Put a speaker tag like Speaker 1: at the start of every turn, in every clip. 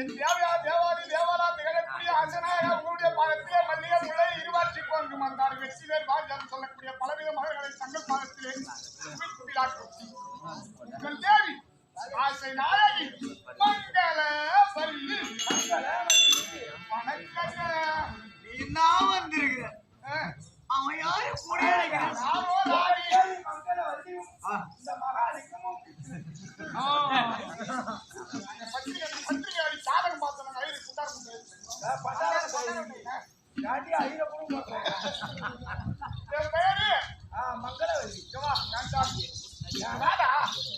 Speaker 1: என் தேவையா தேவாதி தேவாலா திகழக்கூடிய அசனாய உங்களுடைய பாதத்திலே மல்லிகை முல்லை இருவாட்சி போன்று வந்தார் வெற்றிவேல் வாஜான் சொல்லக்கூடிய பலவித மலர்களை தங்கள் பாதத்திலே உங்கள் தேவி ஆசை நாயகி மங்கள வள்ளி வணக்கம்.
Speaker 2: நீ நான் வந்திருக்கிற அவன் யாரு கூட
Speaker 1: பத்திரிகை சாதகம் பார்த்தோம் ஐயர் பேரு
Speaker 2: மங்களவல்லி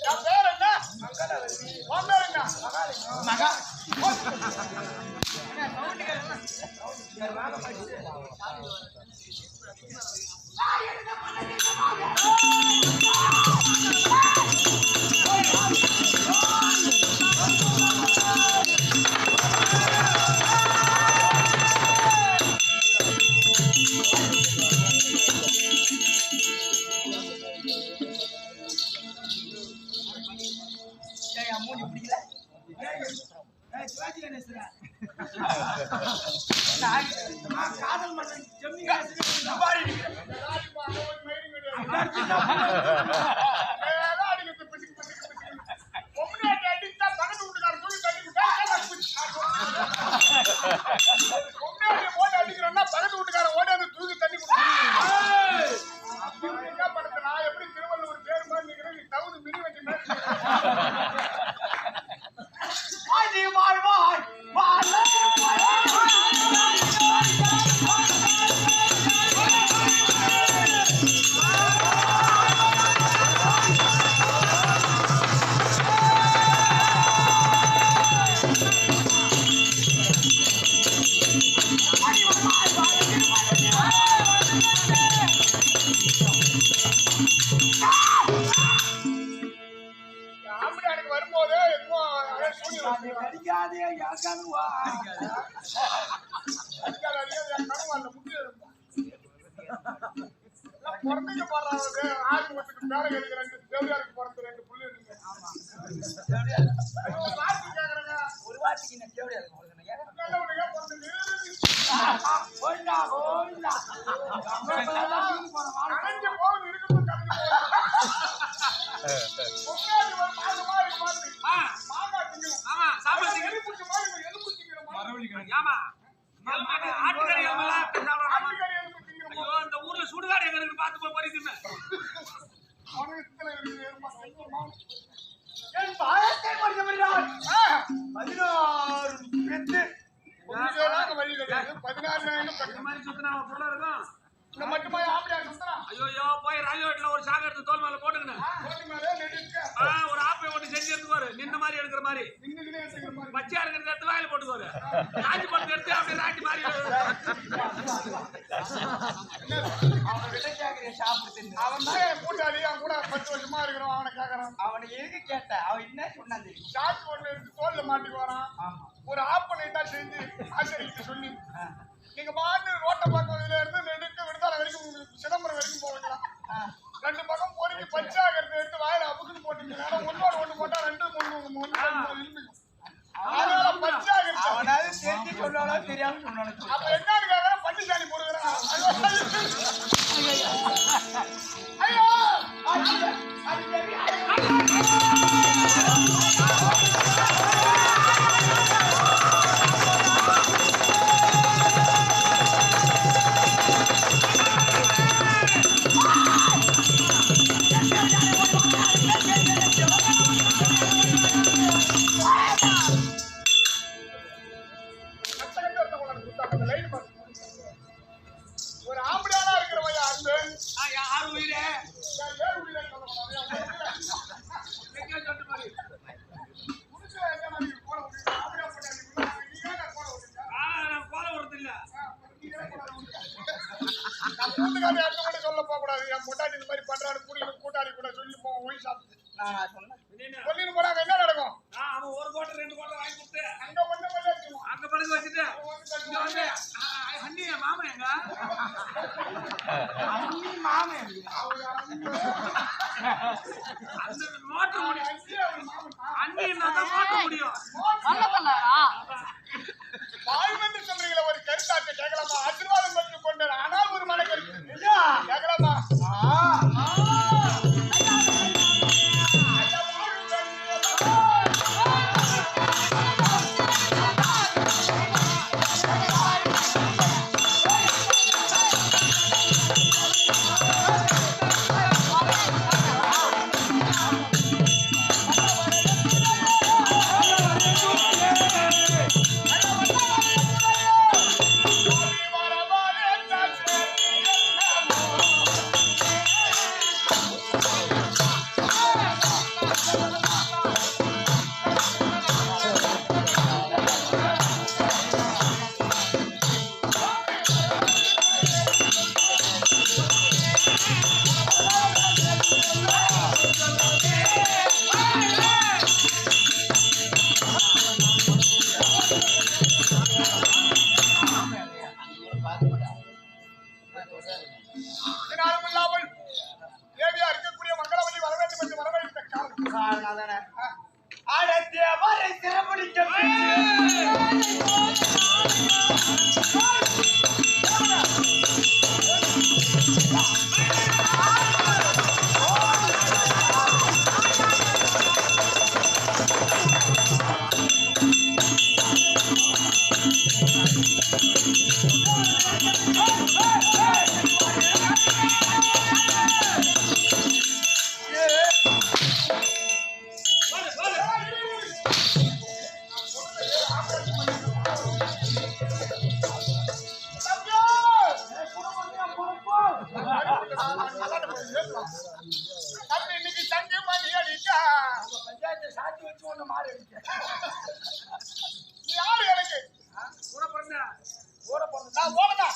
Speaker 1: என் பேர் என்ன
Speaker 2: மங்களவல்லி
Speaker 1: உன் பேர் என்ன மகா
Speaker 2: மூஞ்சி பிடிக்கல காதல் மன்னன் ஜெமினி
Speaker 1: அடிக்கிறோம்னா பக்கத்து வீட்டுக்காரன் ஓடி தூக்கி தண்ணி படத்தை நான் எப்படி திருவள்ளூர் பேர் மாதிரி நிக்கிறேன் நீ தகுதி மினி வச்சு வரும்போது
Speaker 2: அடிக்காதே யாருக்கானுவா
Speaker 1: பிறந்தீங்க பாடுறாங்க ஆதிமத்துக்கு மேல எழுதி ரெண்டு தேவையாருக்கு பிறந்த ரெண்டு புள்ளி கேக்குறாங்க
Speaker 2: ஒரு வாட்டிக்கு நான் தேவையா
Speaker 3: இந்த ஊர்ல சுடுகாடு எங்க இருக்கு பாத்து போய் பறிக்குமே
Speaker 2: என் பாயத்தை முடிக்கிறான் 16 பெத்து
Speaker 1: 16 வழி கிடையாது 16
Speaker 3: மாதிரி சுத்தினா பொருளா இருக்கும்
Speaker 1: இந்த மட்டுமா ஆம்படியா சுத்தலாம்
Speaker 3: ஐயோ போய் ராஜோட்ல ஒரு சாக எடுத்து தோல் மேல போட்டுக்கணும் ஒரு ஆப்பை ஒண்ணு செஞ்சு எடுத்துவாரு நின்ன மாதிரி எடுக்கிற மாதிரி பச்சையா இருக்கிறத எடுத்து வாயில போட்டுக்குவாரு ராஜி பழத்தை எடுத்து அப்படியே ராஜி மாதிரி
Speaker 1: அவன் தான் கூட்டாளி அவன் கூட 10 வருஷமா இருக்கிறோம் அவனை கேக்குறான்
Speaker 2: அவனை எதுக்கு கேட்ட அவன் என்ன சொன்னான் தெரியும்
Speaker 1: ஷார்ட் ஒண்ணு எடுத்து தோல்ல மாட்டிக்கு வரான் ஒரு ஆப் பண்ணிட்டா செஞ்சு ஆசிரியர்கிட்ட சொல்லி நீங்க மாட்டு ரோட்டை பக்கம் இருந்து நெடுக்க விடுதலை வரைக்கும் சிதம்பரம் வரைக்கும் போவீங்களா ரெண்டு பக்கம் பொறுக்கி பச்சாகிறது எடுத்து வாயில அப்புக்குன்னு போட்டுங்க ஒன்னோட போட்டா 2 3
Speaker 2: அவனாவது தெரிஞ்சு சொன்னாலும் தெரியாம சொன்னாலும்
Speaker 1: அப்ப என்ன பட்டிசாலி போடுகிறான் ஐயோ லைட்
Speaker 2: தேவரை சிறப்பிடிக்க
Speaker 1: தம்பி இன்னைக்கு தங்கி மணி அடிக்கா
Speaker 2: சாட்சி வச்சு ஒண்ணு மாறி அடிக்க
Speaker 1: நீ யாரு எனக்கு
Speaker 3: கூட பிறந்தா
Speaker 2: ஓட போறது
Speaker 1: நான் ஓடனா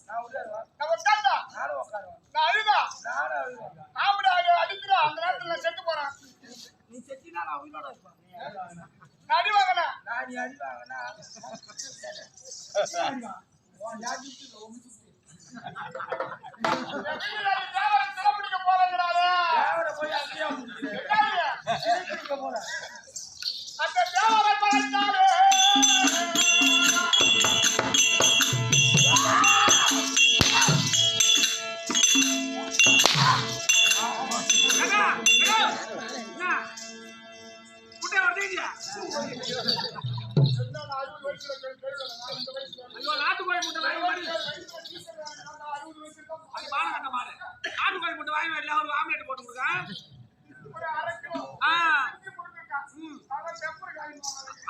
Speaker 2: நான் உட்காருவேன்
Speaker 1: நான் உட்கார்ந்தா
Speaker 2: நானும் உட்காருவேன்
Speaker 1: நான் அழுதா
Speaker 2: நானும் அழுவேன்
Speaker 1: ஆம்பளை அடிக்கிறா அந்த நேரத்துல நான் செத்து போறேன்
Speaker 2: நீ செத்தினா நான் உயிரோட இருப்பேன்
Speaker 1: நான் அடி வாங்கினா
Speaker 2: நான் நீ அடி வாங்கினா உன் ஜாதிக்கு
Speaker 1: சிறப்பிடிக்க போறேங்கிறாரு
Speaker 2: தேவரை போய் அங்கேயே பிடிக்க போறேன்
Speaker 1: அந்த தேவரை படைத்தாரு
Speaker 3: முட்டை வரதீங்க ஐயோ நாட்டுக்கோழி முட்டை வாங்கி மாடு அது மாடு கட்ட மாடு நாட்டுக்கோழி முட்டை வாங்கி வரல ஒரு ஆம்லெட் போட்டு கொடுங்க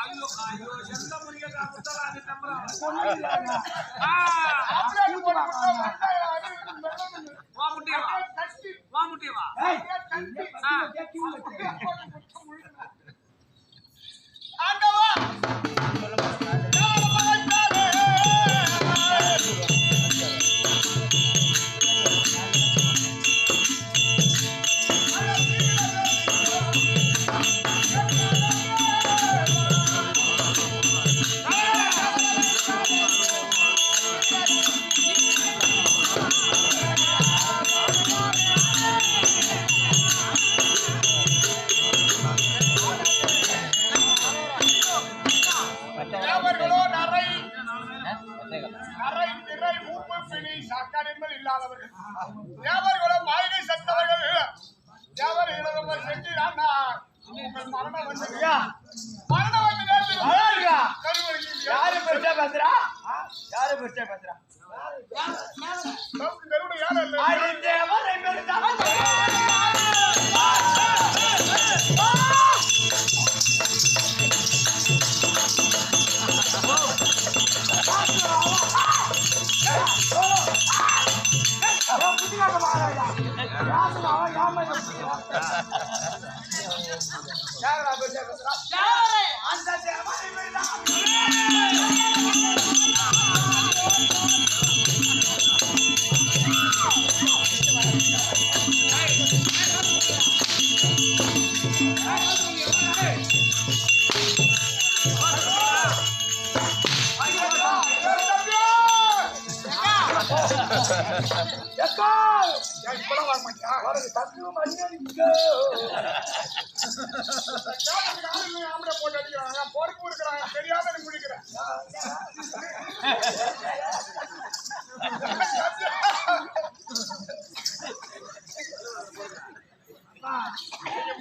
Speaker 3: ஐயோ ஐயோ எந்த முருகை காப்பிட்டாலும் அது நம்புறாங்க வா முட்டையை வா முட்டையை வா
Speaker 1: ஆண்டவா தேவர்களோ நரை திரை மூப்பு பிணி சாக்காரின்மல் இல்லாதவர்கள் தேவர்களோ மாளிகை செத்தவர்கள் தேவர் இளவரசர் சென்றான் உங்கள் மரணம் வந்து மரணம் வந்து
Speaker 2: யாரு பெருசா பேசுறா யாரு பெருசா பேசுறா
Speaker 1: கருடு யாரும் இல்லை
Speaker 2: தேவரை பெருசா
Speaker 1: போட்டு அடிக்கிறாங்க பொறுப்பு இருக்கிறாங்க தெரியாத முடிக்கிறேன்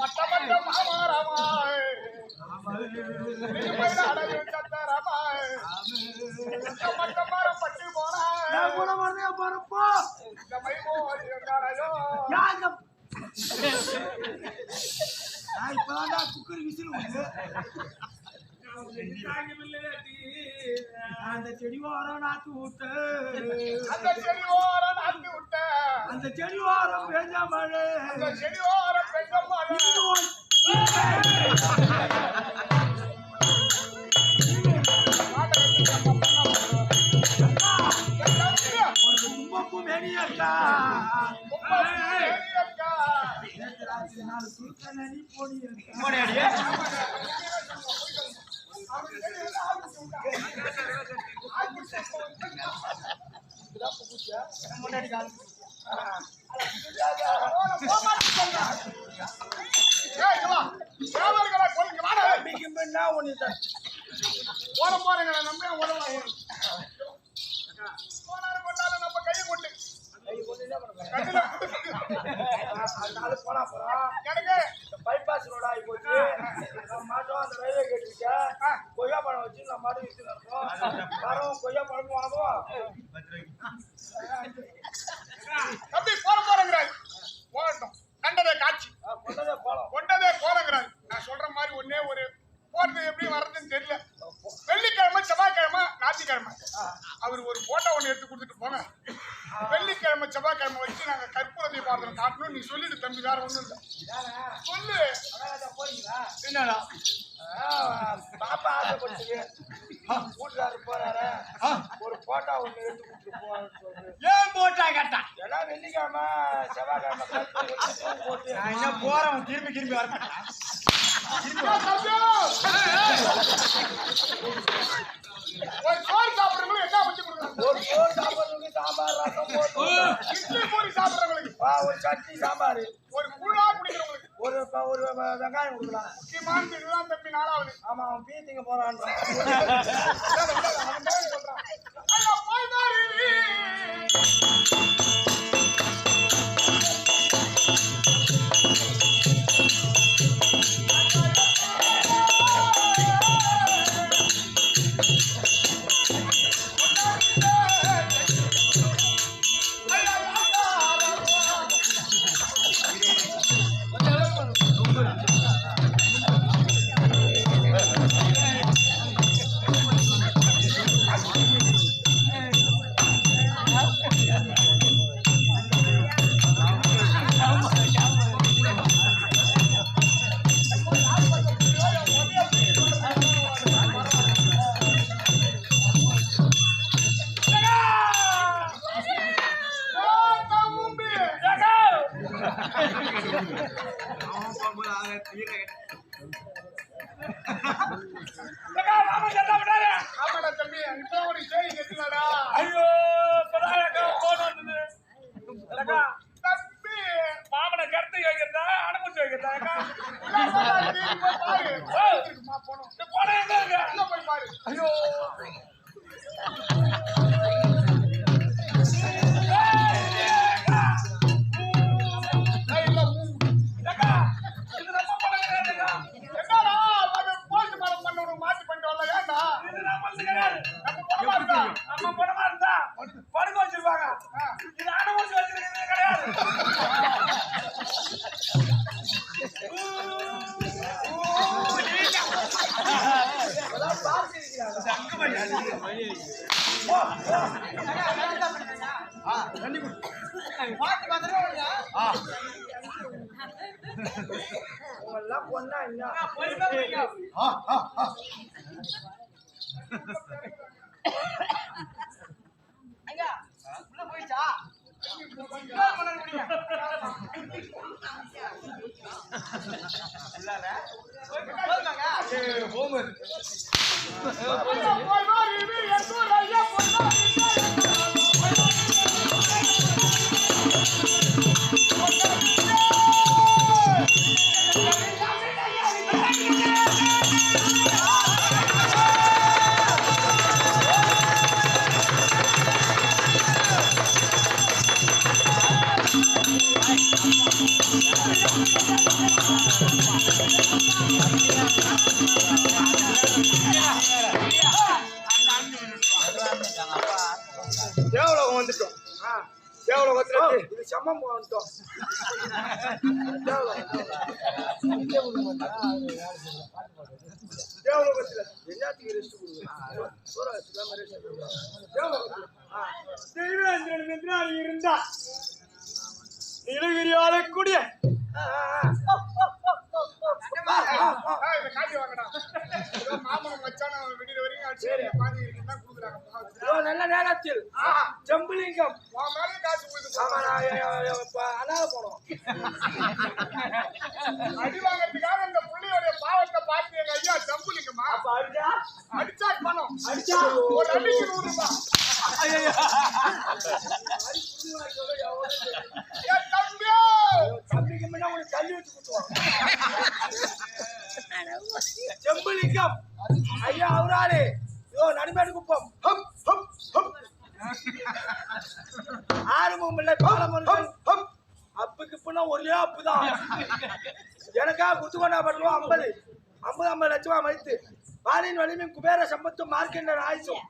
Speaker 1: மட்ட மட்ட மாமாராமாய் மட்ட மரம் பட்டு போனாய்
Speaker 2: பொறுப்போ
Speaker 1: இந்த மைமோ இருந்தாரையோ
Speaker 2: நான் இப்பதான் குக்கர் விசில் வந்து அந்த செடி ஓரம் நாத்து விட்டு
Speaker 1: அந்த செடி ஓரம் நாட்டு விட்ட
Speaker 2: அந்த செடி ஓரம் பெஞ்ச மழை
Speaker 1: அந்த செடி ஓரம் பெஞ்ச மழை
Speaker 2: தும்பப்பு மேனியக்கா நாலு சுருக்க நடி போனியா முன்னாடி
Speaker 1: ஏய்
Speaker 2: என்ன ஒண்ணு
Speaker 1: போறேங்க நம்ம உடம்பு போனாலும் கொண்டாலும் நம்ம கையை கொண்டு
Speaker 2: போனா போறோம்
Speaker 1: எனக்கு
Speaker 2: பைபாஸ் ரோட் ஆகி போச்சு மாட்டோம் அந்த ரயில்வே கேட் கிட்ட கொய்யா பழம் வச்சு நம்ம மாட்டு வித்து நடக்கும் வரோம் கொய்யா பழமும் வாங்குவோம்
Speaker 1: தம்பி போறேங்கிறாய் போகட்டும் கண்டதே காட்சி கொண்டதே போறேங்கிறாய் நான் சொல்ற மாதிரி ஒன்னே ஒரு போறது எப்படி வர்றதுன்னு தெரியல வெள்ளிக்கிழமை செவ்வாய்க்கிழமை ஞாயிற்றுக்கிழமை அவர் ஒரு போட்டோ ஒன்று எடுத்து கொடுத்துட்டு போங்க வெள்ளிக்கிழமை செவ்வாய்க்கிழமை வச்சு நாங்க கற்பூர தீபாவளி காட்டணும் நீ சொல்லிடு தம்பி வேற ஒண்ணும் இல்லை சொல்லு
Speaker 2: என்னடா பாப்பா ஆசைப்பட்டு வீட்டுக்காரு போறாரு ஒரு போட்டோ ஒண்ணு எடுத்து கொடுத்துட்டு போவான்னு சொல்றேன்
Speaker 4: ஏன் போட்டா கேட்டா
Speaker 2: எல்லாம் வெள்ளிக்கிழமை செவ்வாய்க்கிழமை போட்டு
Speaker 4: என்ன போறவன் திரும்பி வரமாட்டான்
Speaker 1: ஒரு சோறு சாப்பிடுறவங்களுக்கு என்ன வச்சு கொடுக்குறாங்க
Speaker 2: ஒரு சோறு சாப்பிடுறவங்களுக்கு சாம்பார் ரசம் போட்டு
Speaker 1: இட்லி பூரி சாப்பிடுறவங்களுக்கு
Speaker 2: ஒரு சட்னி சாம்பார்
Speaker 1: ஒரு கூழா குடிக்கிறவங்களுக்கு
Speaker 2: ஒரு வெங்காயம் கொடுக்கலாம்
Speaker 1: முக்கியமானது இதுதான் தம்பி நாளாவது
Speaker 2: ஆமா அவன் பீத்திங்க போறான்றான்
Speaker 1: சொல்றான் ஐயோ போய் பாரு ஆமாடா தம்பி இப்போ ஒரு செய்தி கேட்கலடா
Speaker 3: ஐயோ போன் வந்தது
Speaker 1: தம்பி
Speaker 3: மாமனை கருத்து வைக்கிறதா அனுமதி வைக்கிறதா
Speaker 1: போனோம்
Speaker 3: போன எங்க இருக்கு
Speaker 1: உள்ள போய் பாரு
Speaker 3: ஐயோ
Speaker 1: என்னடா போஸ்ட் மார்க் பண்ண மாத்தி பண்ணிட்டு வரல ஏன்டா
Speaker 3: நம்ம படமா இருந்தா படுக்க வச்சிருப்பாங்க இது அனுமதி வச்சிருக்கிறது கிடையாது
Speaker 2: எல்லாம் பொண்ணா இல்ல
Speaker 4: உள்ள போயிச்சா
Speaker 1: போய் பாரு இது என் ஐயா போய்
Speaker 2: தேவலோகம் வந்துட்டோம் தேவலோகத்துல இது சம்மம் வந்துட்டோம் தேவலோகத்துல எல்லாத்துக்கும் ரெஸ்ட் கொடுக்குறேன் தேவலோகத்துல
Speaker 4: தெய்வேந்திரன் என்றால் இருந்தா நீலகிரி ஆளக்கூடிய
Speaker 1: இதை காட்டி வாங்கடா ஏதோ மாமனம் வச்சான விடுற வரைக்கும் அடிச்சு பாதி தான் கொடுக்குறாங்க
Speaker 2: நல்ல நேரத்தில் ஜம்புலிங்கம்
Speaker 1: உன் மேலே காசு கொடுத்து
Speaker 2: ஆமா நான் அனாத போனோம்
Speaker 1: அடி வாங்கறதுக்காக இந்த புள்ளியோட பாவத்தை பார்த்து எங்க ஐயா ஜம்புலிங்கம்மா அடிச்சா பணம்
Speaker 2: அடிச்சா
Speaker 1: ஒரு அடிக்கு 100 ரூபாய் தம்பி
Speaker 2: தம்பிக்கு முன்னா உனக்கு தள்ளி வச்சு கொடுத்துவாங்க செம்புலிங்கம் ஐயா அவராளே யோ நடுமேடு குப்பம் ஹப் ஹப் ஹப் ஆறுமுகம் இல்லை பாலமன் அப்புக்கு இப்பனா ஒரே அப்புதான் எனக்கா குத்துக்கொண்டா பட்டுவோம் 50 லட்சமா வைத்து பாலின் வலிமையும் குபேர சம்பத்தும் மார்க்கெண்ட ஆயுசும்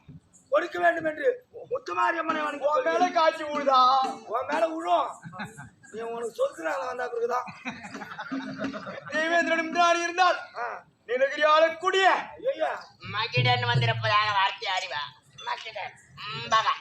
Speaker 2: கொடுக்க வேண்டும் என்று முத்துமாரியம்மனை உன் மேல காட்சி விழுதா உன் மேல விழும் நீ உனக்கு சொல்கிறாங்க வந்தா பிறகுதான்
Speaker 4: தேவேந்திரன் இந்திராணி இருந்தால் நீலகிரி ஆளக்கூடிய
Speaker 5: மகிடன் வந்திருப்பதாக வார்த்தை அறிவா மகிடன் பகா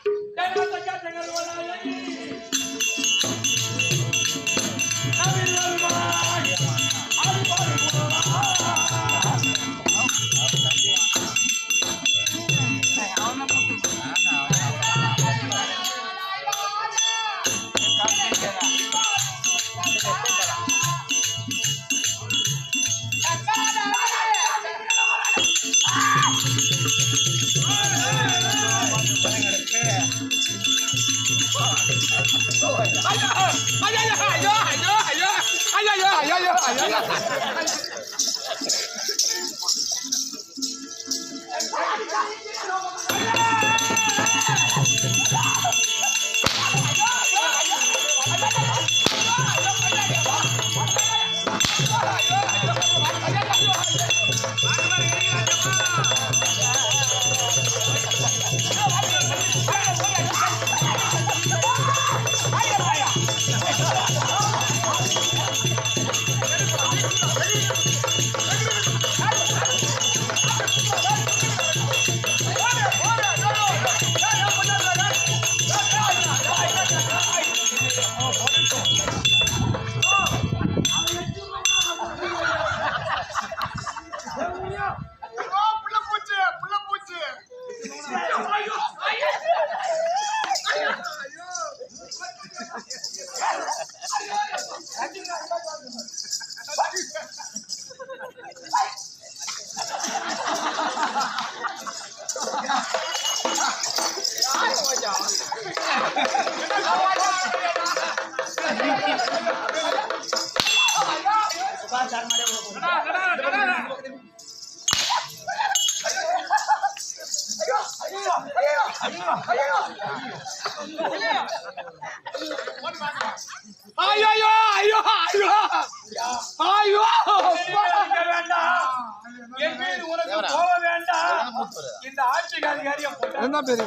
Speaker 2: இந்த ஆட்சிக்கு அதிகாரி என்ன பேரு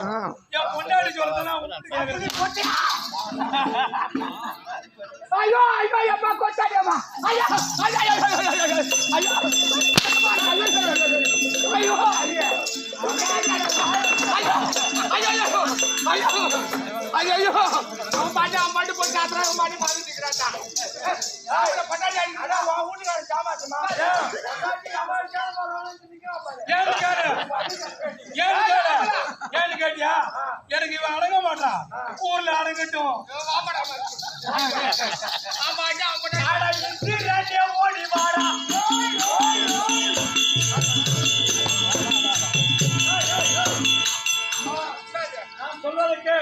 Speaker 2: என் பொண்டாடி சொல்றதுன்னா ஐயோ ஐயோ அம்மா கொட்டாடியம்மா ஐயோ ஐயோ ஐயோ ஐயோ ஐயோ அம்மாட்டு போய் காத்துறாங்க மாட்டி பாத்துட்டு இருக்கிறாண்டா பொண்டாடி அடா வா ஊட்டுக்கார சாமாச்சமா ஏன்னு கேட்டியா எனக்கு இவன் அடங்க மாட்டான் ஊர்ல அடங்கட்டும் ஓடி வாடா நான் சொல்வதற்கு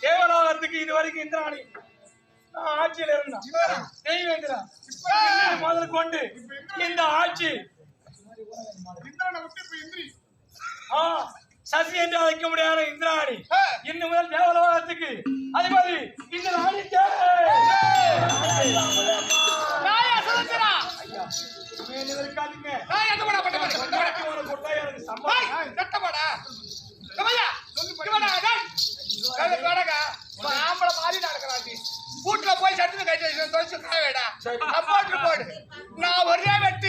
Speaker 2: தேவலோகத்துக்கு இதுவரைக்கும் இந்திராணி நான் ஆட்சியில இருந்தேன் தெய்வேந்திரா முதல் கொண்டு இந்த ஆட்சி சசி என்று அழைக்க முடியாத இந்திராணி இன்னும் முதல் தேவலோகத்துக்கு அதிபதி இந்த ராணிக்கு
Speaker 1: வீட்டுல போய் சட்டு கை போடு நான் ஒரே வெட்டி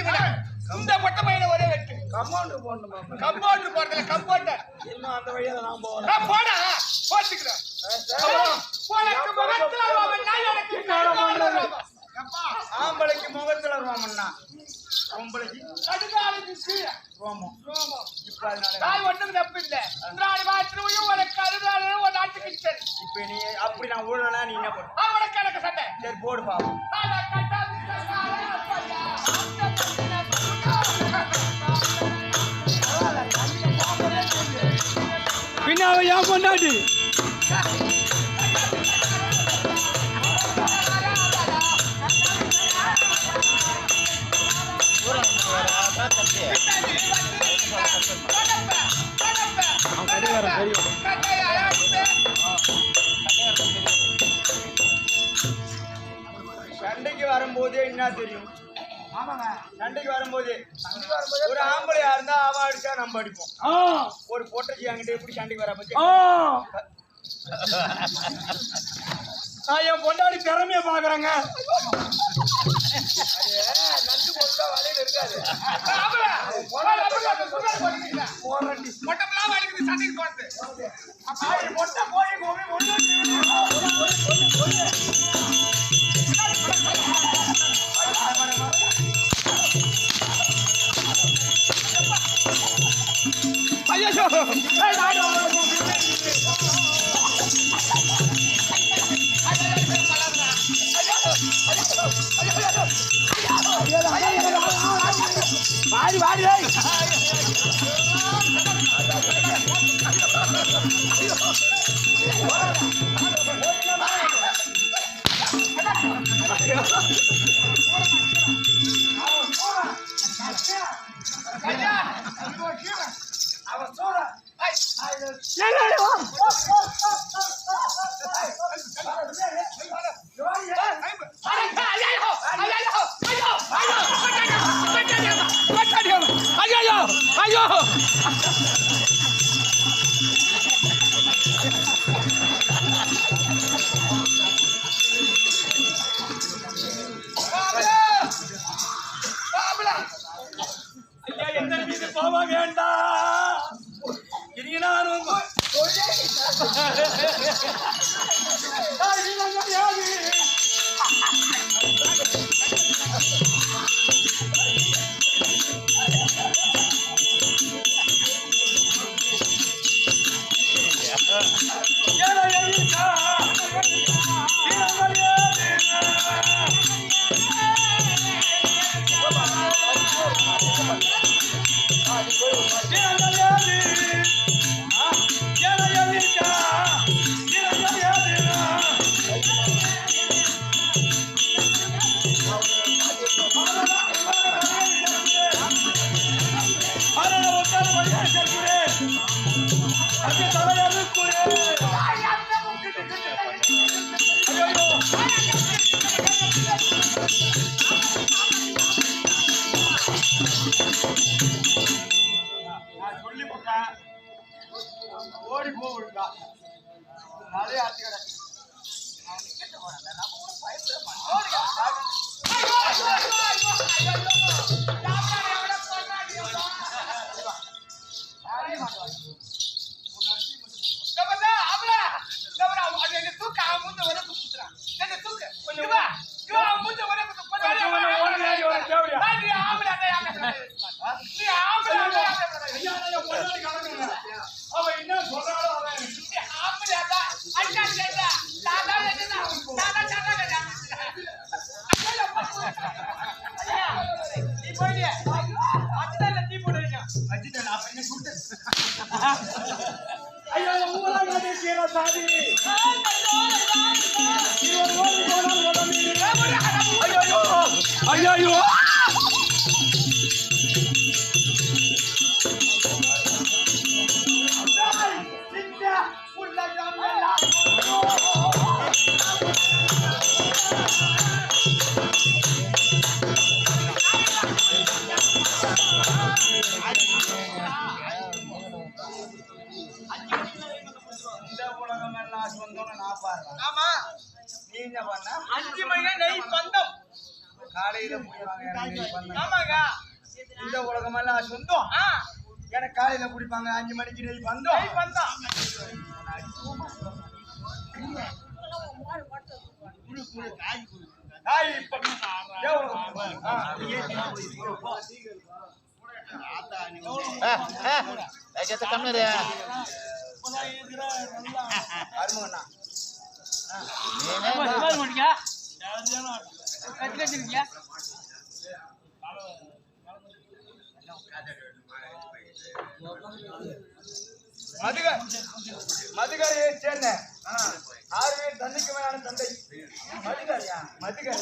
Speaker 1: இந்த பட்ட பையன ஒரே வெட்டு
Speaker 2: கம்பவுண்டர் போடணுமா
Speaker 1: கம்பவுண்டர் போடுறதுல கம்பவுண்டர்
Speaker 2: இன்னும் அந்த வழியா நான் போறேன்
Speaker 1: போடா போச்சுக்கிறேன்
Speaker 2: ஆம்பளைக்கு முகத்துல ரோமன்னா பொம்பளைக்கு
Speaker 1: கடுகாலுக்கு கீழே
Speaker 2: ரோமம் இப்ப அதனால
Speaker 1: தாய் ஒண்ணும் தப்பு இல்ல இந்திராணி மாத்திரையும் உனக்கு கருதாலும் ஒரு நாட்டுக்கு சரி
Speaker 2: இப்ப நீ அப்படி நான் ஊழலா நீ என்ன பண்ண
Speaker 1: அவனுக்கு எனக்கு சண்டை
Speaker 2: சரி போடு பாவம்
Speaker 4: பின்ன அவன் ஏன் பொண்டாட்டி சண்டைக்கு வரும்போதே என்ன தெரியும்?
Speaker 2: ஆமாங்க.
Speaker 4: சண்டைக்கு வரும்போதே ஒரு ஆம்பளையா இருந்தா அவன் அடிச்சா நம்ம அடிப்போம். ஒரு பொட்டச்சி அங்கிட்ட எப்படி சண்டைக்கு வர பத்தி நான் என் பொண்டாடி திறமைய பாக்குறேங்க. நண்டு போட்டா வலையில இருக்காது.
Speaker 1: மொட்டமெல்லாம் வலிக்குது சண்டைக்கு போறது.
Speaker 4: மொட்டை போய்
Speaker 2: வாடி வாடி
Speaker 1: அவன் சோழ
Speaker 2: போக வேண்டாம். இனி நானும்
Speaker 4: ஓடி போவிட்டா நாளே ஆச்சு கிடக்கு. அவன் என்ன சொல்றாலும்
Speaker 2: ஐயோ
Speaker 4: இந்த உலகம் எல்லாம் சொந்தம்னு நான் பாருங்க.
Speaker 1: ஆமா
Speaker 4: நீ என்ன பண்ண?
Speaker 1: 5 மணி நெய் பந்தம்.
Speaker 4: காலையில குடிப்பாங்க எனக்கு நெய் பந்தம்.
Speaker 1: ஆமாங்க.
Speaker 4: இந்த உலகம் எல்லாம் சொந்தம்.
Speaker 1: ஆ
Speaker 4: எனக்கு காலையில குடிப்பாங்க 5 மணிக்கு நெய் பந்தம்.
Speaker 1: நெய் பந்தம்.
Speaker 4: காய் இப்ப எவ்வளவு? அருமண்ணா மதுகரையை சேர்ந்த 6 பேர் தந்தைக்கு மேலான தந்தை மதுகரையா? மதுகரை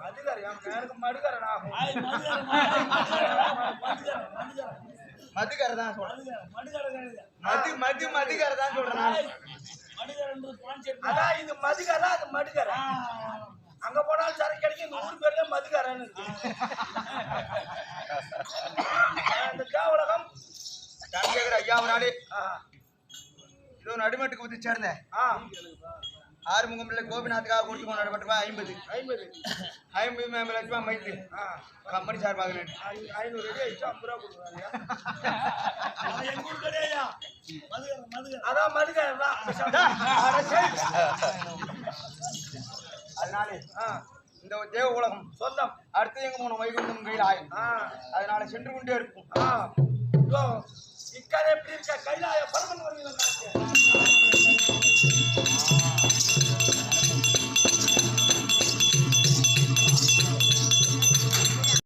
Speaker 2: மதுகரம் எனக்கு மடுகரன் ஆகும்.
Speaker 4: மதுகரை தான் சொல்றேன். மதுகரை தான் சொல்றேன்.
Speaker 2: அதான் இது மதுகரா அது மடுகரா. அங்க போனாலும் சரக்கு கிடைக்கும். இந்த ஊர் பேர்ல மதுகரன்னு இருக்கு. இந்த உலகம்
Speaker 4: சந்திரசேகர் ஐயா ஒரு நாடு இதோ நடுமட்டுக்கு ஊத்தி சேர்ந்தேன். ஆறுமுகம் பிள்ளை கோபிநாத்துக்காக கொடுத்து போன நடுமட்டுமா 50 லட்சமா மைத்து கம்பெனி சார்பாக
Speaker 2: 500 அடி ஆயிடுச்சு. 50 ரூபா கொடுக்குறாங்க. அதான் மதுகரன் தான்.
Speaker 4: அதனால இந்த தேவ உலகம்
Speaker 2: சொந்தம்.
Speaker 4: அடுத்து எங்க போன வைகுண்டம் கையில் ஆயும். அதனால சென்று கொண்டே இருக்கும்.
Speaker 2: இக்கரை எப்படி இருக்க கைலாய பரமன் வருகிறாங்க.